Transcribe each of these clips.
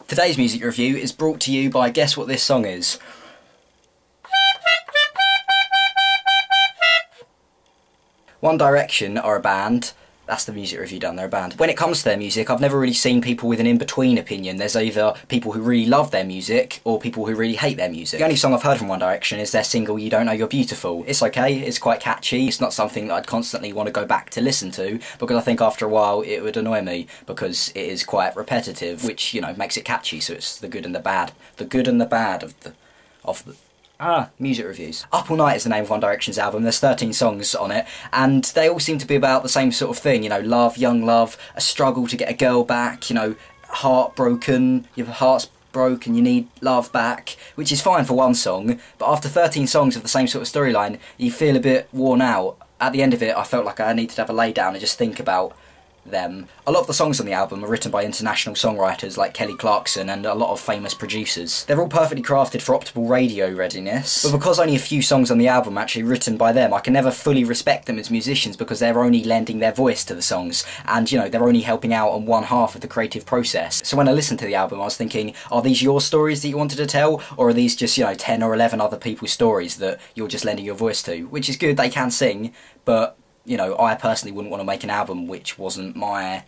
Today's music review is brought to you by guess what this song is. One Direction are a band. That's the music review done, they're a band. When it comes to their music, I've never really seen people with an in-between opinion. There's either people who really love their music, or people who really hate their music. The only song I've heard from One Direction is their single You Don't Know You're Beautiful. It's okay, it's quite catchy, it's not something that I'd constantly want to go back to listen to, because I think after a while it would annoy me, because it is quite repetitive, which, you know, makes it catchy, so it's the good and the bad. The good and the bad of the music reviews. Up All Night is the name of One Direction's album. There's 13 songs on it, and they all seem to be about the same sort of thing, you know, love, young love, a struggle to get a girl back, you know, heartbroken, your heart's broke and you need love back, which is fine for one song, but after 13 songs of the same sort of storyline, you feel a bit worn out. At the end of it, I felt like I needed to have a lay down and just think about them. A lot of the songs on the album are written by international songwriters like Kelly Clarkson and a lot of famous producers. They're all perfectly crafted for optimal radio readiness, but because only a few songs on the album are actually written by them, I can never fully respect them as musicians because they're only lending their voice to the songs, and, you know, they're only helping out on one half of the creative process. So when I listened to the album, I was thinking, are these your stories that you wanted to tell, or are these just, you know, 10 or 11 other people's stories that you're just lending your voice to? Which is good, they can sing, but, you know, I personally wouldn't want to make an album which wasn't my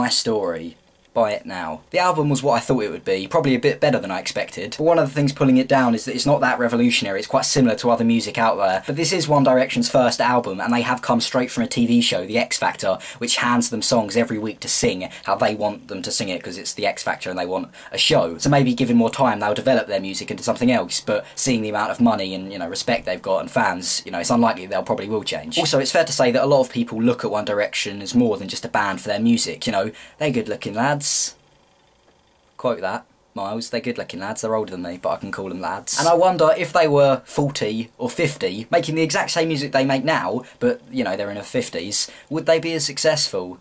story. Buy it now. The album was what I thought it would be, probably a bit better than I expected. But one of the things pulling it down is that it's not that revolutionary, it's quite similar to other music out there. But this is One Direction's first album, and they have come straight from a TV show, The X Factor, which hands them songs every week to sing how they want them to sing it, because it's The X Factor and they want a show. So maybe given more time, they'll develop their music into something else, but seeing the amount of money and, you know, respect they've got and fans, you know, it's unlikely they'll probably will change. Also, it's fair to say that a lot of people look at One Direction as more than just a band for their music, you know, they're good looking lads. Quote that, Myles, they're good looking lads, they're older than me, but I can call them lads. And I wonder if they were 40 or 50, making the exact same music they make now, but, you know, they're in their 50s, would they be as successful?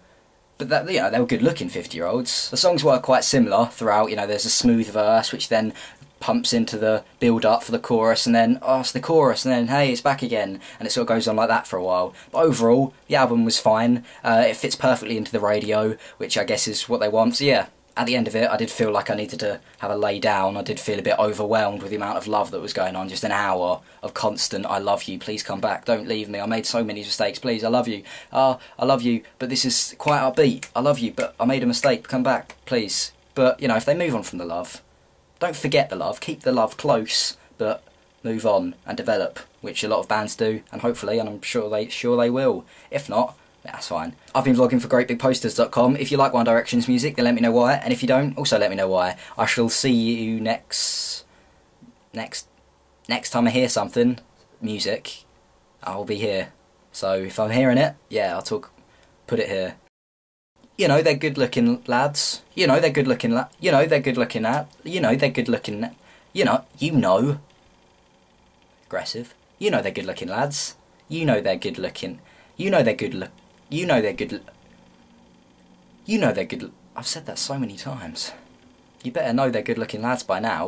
But, that, you know, they were good looking 50-year-olds. The songs were quite similar throughout, you know, there's a smooth verse, which then pumps into the build-up for the chorus, and then, oh, it's the chorus, and then, hey, it's back again, and it sort of goes on like that for a while. But overall, the album was fine, it fits perfectly into the radio, which I guess is what they want, so yeah. At the end of it, I did feel like I needed to have a lay down. I did feel a bit overwhelmed with the amount of love that was going on. Just an hour of constant, I love you, please come back, don't leave me, I made so many mistakes, please, I love you. I love you, but this is quite upbeat. I love you, but I made a mistake, come back, please. But, you know, if they move on from the love, don't forget the love, keep the love close, but move on and develop, which a lot of bands do, and hopefully, and I'm sure they will. If not, that's fine. I've been vlogging for greatbigposters.com. If you like One Direction's music, then let me know why, and if you don't, also let me know why. I shall see you next time I hear something, music, I'll be here. So if I'm hearing it, yeah, put it here. You know, they're good looking lads. You know, they're good looking you know, they're good looking you know, they're good looking you know. Aggressive. You know they're good looking lads. You know they're good looking. You know they're good I've said that so many times. You better know they're good looking lads by now.